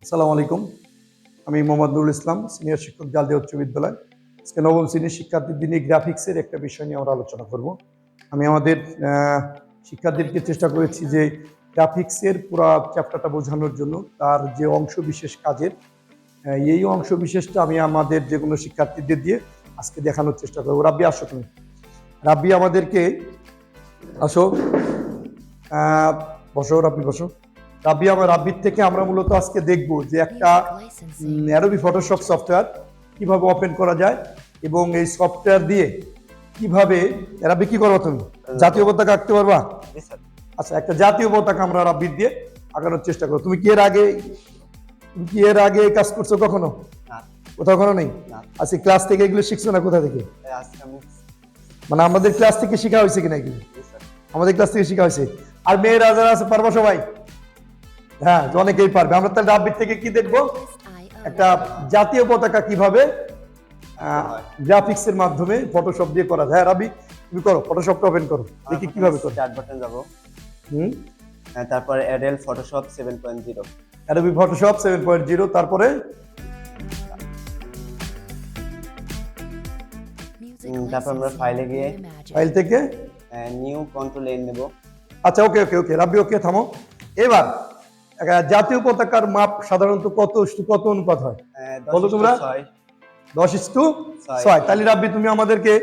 আসসালামু আলাইকুম। আমি মোহাম্মদ নুরুল ইসলাম, সিনিয়র শিক্ষক জালদিয়া উচ্চ বিদ্যালয়। আজকে নবম শ্রেণীর শিক্ষার্থীদের নিয়ে গ্রাফিক্সের একটা বিষয় নিয়ে আমরা আলোচনা করব। আমি আমাদের শিক্ষার্থীদেরকে চেষ্টা করেছি যে গ্রাফিক্সের পুরো চ্যাপ্টারটা বোঝানোর জন্য তার যে অংশ বিশেষ কাজের এই অংশ বিশেষটা আমি আমাদের যে কোনো শিক্ষার্থীদের দিয়ে আজকে দেখানোর চেষ্টা করবো। রাব্বি আসো তুমি। রাব্বি আমাদেরকে আসো, বসো রাব্বি বসো। রাব্বির থেকে আমরা মূলত আজকে দেখব যে একটা অ্যাডোবি ফটোশপ সফটওয়্যার কিভাবে ওপেন করা যায় এবং এই সফটওয়্যার দিয়ে কিভাবে রাব্বি কি করবা তুমি জাতীয় পতাকা আঁকতে পারবা? আচ্ছা, একটা জাতীয় পতাকা আমরা রাব্বির দিয়ে আঁকানোর চেষ্টা করো। তুমি কি এর আগে কাজ করছো কখনো? কোথাও কখনো নেই? আচ্ছা, ক্লাস থেকে এগুলো শিখছো না? কোথা থেকে? মানে আমাদের ক্লাস থেকে শেখা হয়েছে কিনা এগুলো? আমাদের ক্লাস থেকে শেখা হয়েছে। আর মেয়েরা যারা আছে পারবা সবাই? হ্যাঁ, অনেকেই পারবে। আমরা তাহলে রাব্বির থেকে কি দেখবো? একটা জাতীয় পতাকা কিভাবে গ্রাফিক্সের মাধ্যমে ফটোশপ দিয়ে করা যায়। হ্যাঁ রাব্বি, তুমি করো, ফটোশপটা ওপেন করো, দেখি কিভাবে করো। স্টার্ট বাটন যাব। তারপরে অ্যাডেল ফটোশপ 7.0, অ্যাডোবি ফটোশপ 7.0, তারপরে তারপর আমরা ফাইলে গিয়ে ফাইল থেকে নিউ কন্ট্রোল এন নেব। আচ্ছা, ওকে ওকে ওকে রাব্বি, ওকে থামো। এবার জাতীয় পতাকার মাপ সাধারণত কত অনুপাত হয় বলো তোমরা? 10:6। তাহলে রাব্বি তুমি আমাদেরকে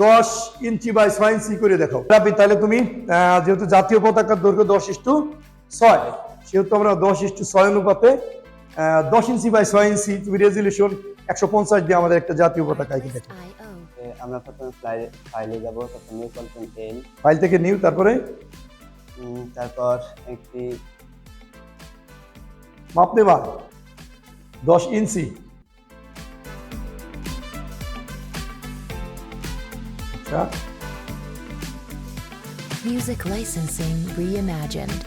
10 ইঞ্চি বাই 6 ইঞ্চি করে দেখাও। রাব্বি তাহলে তুমি যেহেতু জাতীয় পতাকার দৈর্ঘ্য 10:6, সেহেতু আমরা 10:6 অনুপাতে 10 ইঞ্চি বাই 6 ইঞ্চি তুমি রেজুলেশন 150 দিয়ে আমাদের একটা জাতীয় পতাকা এঁকে দেখো। আমরা প্রথমে ফাইলে যাব, তারপর নিউ কন্ট্রোল এন, ফাইল থেকে নিউ, তারপরে তারপর একটি মাপ নেবা 10 ইঞ্চি। আচ্ছা, Music licensing reimagined.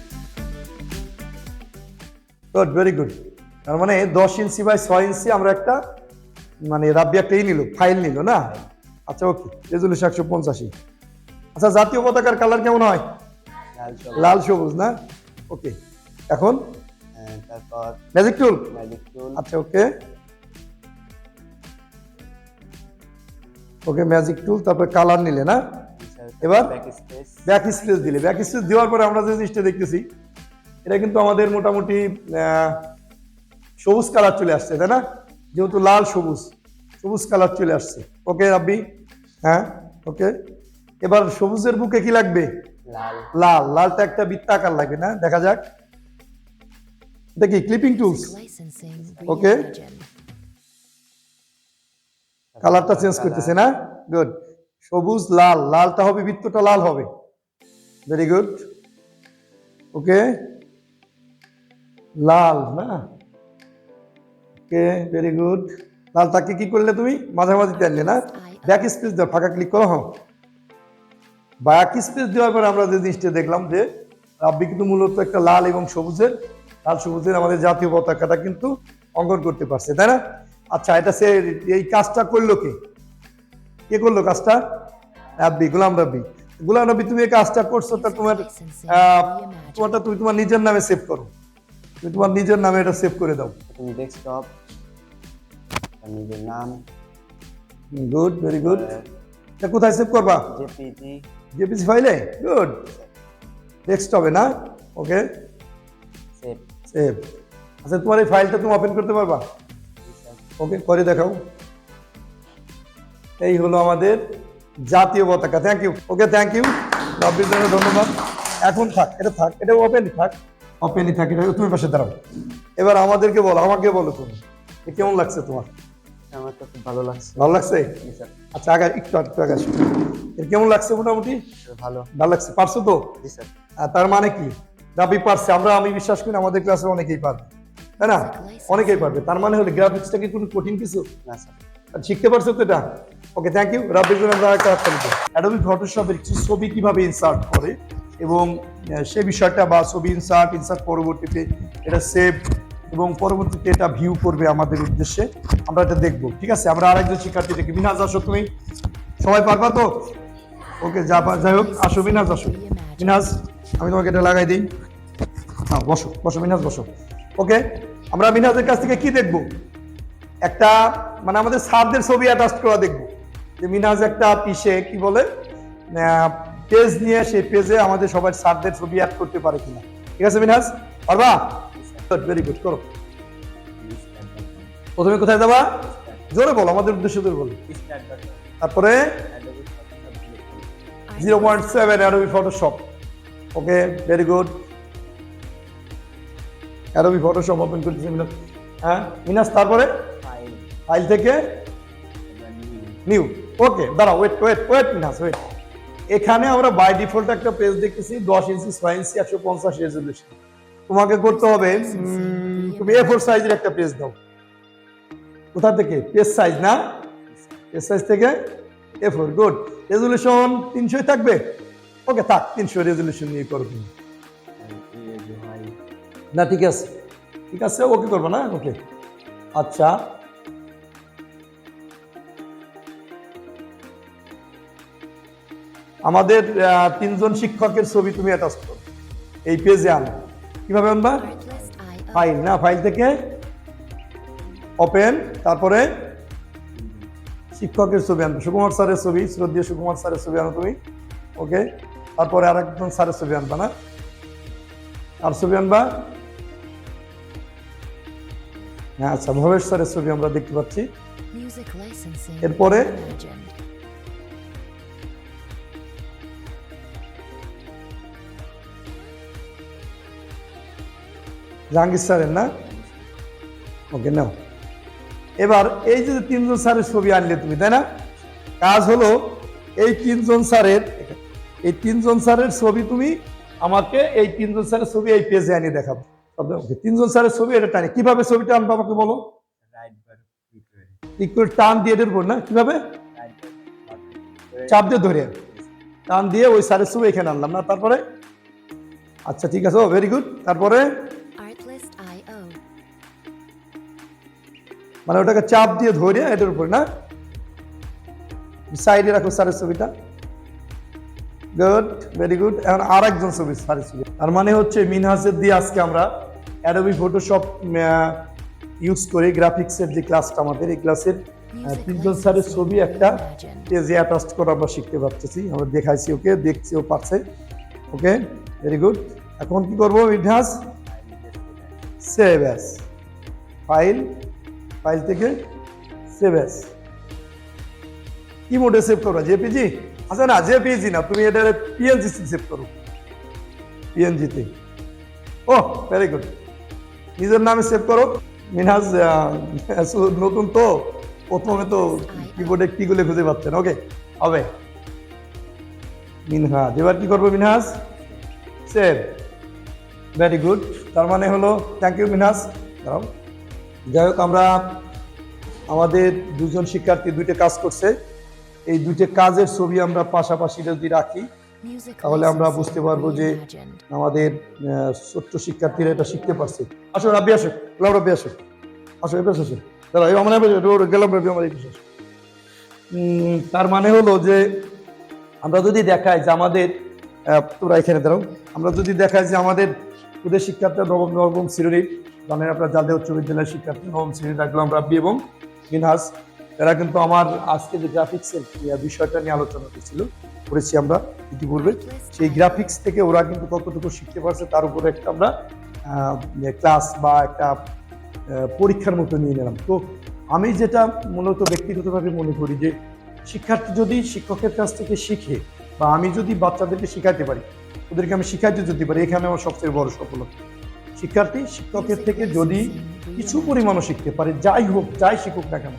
Good, very good. তার মানে 10 ইঞ্চি বাই 6 ইঞ্চি আমরা একটা মানে রাব্বি একটা নিল, ফাইল নিল না? আচ্ছা, ওকে, রেজুলেশন 185। আচ্ছা, জাতীয় পতাকার কালার কেমন হয়? লাল সবুজ না? ওকে, এখন তারপর ম্যাজিক টুল। আচ্ছা, ওকে ওকে, ম্যাজিক টুল, তারপর কালার নিলে না? এবার ব্যাক স্পেস দিলে। ব্যাক স্পেস দেওয়ার পরে আমরা যে জিনিসটা দেখতেছি, এটা কিন্তু আমাদের মোটামুটি সবুজ কালার চলে আসছে, তাই না? যেহেতু লাল সবুজ কালার চলে আসছে। ওকে রাব্বি, হ্যাঁ ওকে। এবার সবুজের বুকে কি লাগবে? লালটা একটা বৃত্তাকার লাগবে না? দেখা যাক, এটা কি ক্লিপিং টুলস? ওকে, কালারটা চেঞ্জ করতেছে না? গুড। সবুজ লালটা হবে, বৃত্তটা লাল হবে। Very good. ওকে, লাল না? ওকে, ভেরি গুড। লালটাকে কি করলে তুমি? মাঝামাঝি টানলে না? ব্যাক স্পেস দাও, ফাঁকা ক্লিক করো। হ্যাঁ, ব্যাক স্পেস দেওয়ার পরে আমরা যে জিনিসটা দেখলাম যে রাব্বি কিন্তু মূলত একটা লাল সবুজের আমাদের জাতীয় পতাকাটা কিন্তু অঙ্কন করতে পারছে, তাই না? আচ্ছা, এটা সে এই কাজটা করলো কে করলো কাজটা? রাব্বি, গোলাম রাব্বি, তুমি এই কাজটা করছো, তা তোমারটা তুমি তোমার নিজের নামে সেভ করো। তুমি তোমার নিজের নামে এটা সেভ করে দাও। তুমি ডেস্কটপ, নিজের নাম। Good, very good. এটা কোথায় সেভ করবা? জেপিজি ফাইলে। গুড, ডেস্কটপে না? ওকে, সেভ। আচ্ছা, তোমার এই ফাইলটা তুমি ওপেন করতে পারবা? ওকে, করে দেখাও। এই হলো আমাদের জাতীয় পতাকা। Thank you. Okay, thank you রাব্বির জন্য ধন্যবাদ। এখন এটা ওপেনই থাক। এটা তুমি পাশে দাঁড়াও। এবার আমাকে বলো তুমি কেমন লাগছে তোমার? আমার তো খুব ভালো লাগছে। ভালো লাগছে? আচ্ছা, একটু আগে এর কেমন লাগছে? মোটামুটি ভালো লাগছে। পারছো তো? তার মানে কি রাব্বি পারছে? আমি বিশ্বাস করি আমাদের ক্লাসে অনেকেই পারবে, তাই না? অনেকেই পারবে। তার মানে হলো গ্রাফিক্সটা কি কোনো কঠিন কিছু না স্যার? শিখতে পারছো তো এটা? ওকে, থ্যাংক ইউ রাব্বির জন্য। অ্যাডোবি ফটোশপের ছবি কিভাবে ইনসার্ট করে এবং সে বিষয়টা বা ছবি ইনসার্ট পরবর্তীতে এটা সেভ এবং পরবর্তীতে এটা ভিউ করবে আমাদের উদ্দেশ্যে, আমরা এটা দেখবো। ঠিক আছে, আমরা আরেকজন শিক্ষার্থী থেকে মিনাজ আসো। তুমি সবাই পারবা তো? ওকে, যাই হোক, আসো মিনাজ, আসো। মিনাজ, আমি তোমাকে এটা লাগাই দিই। হ্যাঁ, বসো মিনাজ, বসো। ওকে, আমরা মিনহাজের কাছ থেকে কি দেখব? একটা মানে আমাদের স্যারদের ছবি অ্যাটাচ করা দেখব, যে মিনহাজ একটা পিসে কি বলে পেজ নিয়ে সেই পেজে আমাদের সবার স্যারদের ছবি অ্যাড করতে পারে কিনা। ঠিক আছে মিনহাজ, পারবা? ভেরি গুড, করো। প্রথমে কোথায় যাবা? জোরে বলো, আমাদের উদ্দেশ্য জোরে বলো। তারপরে 0.7 Adobe Photoshop. Okay, very good. Adobe Photoshop open করতেছি মিনাস। হ্যাঁ মিনাস, তারপরে ফাইল থেকে নিউ। ওকে, দাঁড়াও, ওয়েট মিনাস, ওয়েট। এখানে আমরা বাই ডিফল্ট একটা পেজ দেখতেছি 10 ইঞ্চি 6 ইঞ্চি 150 রেজুলেশন। তোমাকে করতে হবে তুমি A4 সাইজের একটা পেজ দাও। কোথা থেকে? পেজ সাইজ না, পেজ সাইজ থেকে A4। গুড। রেজুলেশন 300 থাকবে? ওকে, থাক, 300 রেজুলেশন নিয়ে করো তুমি। না ঠিক আছে, ঠিক আছে, ওকে করবো না? ওকে, আচ্ছা। আমাদের 3 জন শিক্ষকের ছবি তুমি অ্যাটাচ করো এই পেজে আনো। কিভাবে আনবা? Artlist.io. ফাইল না, ফাইল থেকে ওপেন, তারপরে শিক্ষকের ছবি আনবে, সুকুমার স্যারের ছবি, শ্রদ্ধেয় সুকুমার স্যারের ছবি আনো তুমি। ওকে, তারপরে আর একজন স্যারের ছবি আনবা না, আর ছবি আনবা। হ্যাঁ আচ্ছা, ভবেশ স্যারের ছবি আমরা দেখতে পাচ্ছি। Music licensing এরপরে reimagined. জাহাঙ্গীর স্যারের না? ওকে, নাও। এবার এই যে 3 জন স্যারের ছবি আনলে তুমি, তাই না? কাজ হলো এই 3 জন স্যারের, এই 3 জন স্যারের ছবি তুমি আমাকে, এই 3 জন স্যারের ছবি এই পেজে আনিয়ে দেখাবো। ওকে, 3 জন স্যারের ছবি এটা টানি। কিভাবে ছবিটা আনবো আমাকে বলো? ঠিক করে টান দিয়ে এটার উপর না, কিভাবে? চাপ দিয়ে ধরে টান দিয়ে ওই স্যারের ছবি এখানে আনলাম না, তারপরে আচ্ছা ঠিক আছে, ভেরি গুড। তারপরে Artlist.io. মানে ওটাকে চাপ দিয়ে ধরে এটার উপর না, সাইডে রাখো স্যারের ছবিটা। Good, very good. এখন আর একজন ছবি, স্যারের ছবি। তার মানে হচ্ছে মিনহাজের দিয়ে আজকে আমরা অ্যাডোবি ফটোশপ ইউজ করে গ্রাফিক্সের যে ক্লাসটা আমাদের, এই ক্লাসের 3 জন স্যারের ছবি একটা পেজে অ্যাটাচ করা আমরা শিখতে পারতেছি। আমরা দেখাইছি ওকে, দেখছি ও পারছে। ওকে, ভেরি গুড। এখন কি করবো Minhaj? Save as. File, file থেকে সেভ অ্যাজ। কি মোডে সেভ করবা? জেপিজি? আচ্ছা না, জেপিজি না, তুমি এটা পিএনজি সেভ করো, পিএনজিতে। ও ভেরি গুড, নিজের নামে সেভ করো। মিনহাজ নতুন তো, প্রথমে তো কিবোর্ডে কিগুলো খুঁজে পাচ্ছেন। ওকে, হবে মিনহাজ। এবার কি করবো মিনহাজ? সেভ। Very good. তার মানে হলো, থ্যাংক ইউ মিনহাজ। দাঁড়াও। যাই হোক, আমরা আমাদের 2 জন শিক্ষার্থী 2টে কাজ করছে, এই 2টে কাজের ছবি আমরা পাশাপাশি যদি রাখি Music তাহলে আমরা licensing বুঝতে পারবো যে reimagined. আমাদের ছোট্ট শিক্ষার্থীরা এটা শিখতে পারছে। আসো রাব্বি, আসো রাব্বি, আসো আসো, এ পাশে আসো। দাঁড়াও, এই আমার গেলাম রাব্বি, আমার এই পাশে আসো। তার মানে হলো যে আমরা যদি দেখাই যে আমাদের, তোরা এখানে দাঁড়াও, আমরা যদি দেখাই যে আমাদের ওদের শিক্ষার্থীরা নবম শ্রেণীর, জানেন আপনার জাতীয় উচ্চ বিদ্যালয়ের শিক্ষার্থী, নবম শ্রেণীর রাখলাম রাব্বি এবং মিনহাজ। এরা কিন্তু আমার আজকে যে গ্রাফিক্সের বিষয়টা নিয়ে আলোচনা করেছি আমরা ইতিপূর্বে, সেই গ্রাফিক্স থেকে ওরা কিন্তু কতটুকু শিখতে পারছে তার উপরে একটা আমরা ক্লাস বা একটা পরীক্ষার মতো নিয়ে নিলাম। তো আমি যেটা মূলত ব্যক্তিগতভাবে মনে করি যে শিক্ষার্থী যদি শিক্ষকের কাছ থেকে শিখে, বা আমি যদি বাচ্চাদেরকে শিখাইতে পারি, ওদেরকে আমি শিখাইতে যদি পারি, এখানে আমার সবচেয়ে বড় সফলতা। শিক্ষার্থী শিক্ষকের থেকে যদি কিছু পরিমাণও শিখতে পারে, যাই হোক, যাই শিখুক না কেন,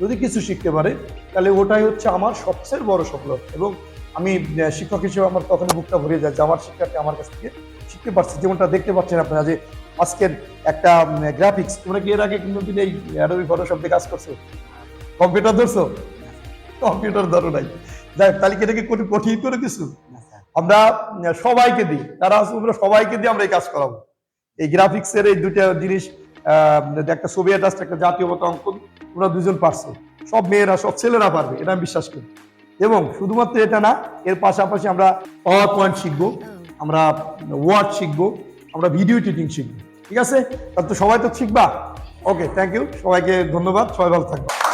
যদি কিছু শিখতে পারে, তাহলে ওটাই হচ্ছে আমার সবচেয়ে বড় সফলতা। এবং আমি শিক্ষক হিসেবে আমার তখন বুকটা ভরে যায় যে আমার শিক্ষার্থী আমার কাছ থেকে শিখতে পারছে। যেমনটা দেখতে পাচ্ছেন আপনারা যে আজকের একটা গ্রাফিক্স, তোমরা কি এর আগে কিন্তু এই অ্যাডোবি ফটোশপ দিয়ে কাজ করছো? কম্পিউটার ধরছো? কম্পিউটার ধরো নাই। যাই হোক, তাহলে কি এটাকে কঠিন করে কিছু আমরা সবাইকে দিই, তারা আমরা সবাইকে দিয়ে আমরা এই কাজ করাবো। এই গ্রাফিক্সের এই 2টা জিনিস, একটা ছবি অ্যাটাচ, একটা জাতীয় পতাকা অঙ্কন, তোমরা 2 জন পারছো। সব মেয়েরা, সব ছেলেরা পারবে, এটা আমি বিশ্বাস করি। এবং শুধুমাত্র এটা না, এর পাশাপাশি আমরা পাওয়ার পয়েন্ট শিখবো, আমরা ওয়ার্ড শিখবো, আমরা ভিডিও এডিটিং শিখবো। ঠিক আছে? তাহলে তো সবাই তো শিখবা। ওকে, থ্যাংক ইউ, সবাইকে ধন্যবাদ, সবাই ভালো থাকবা।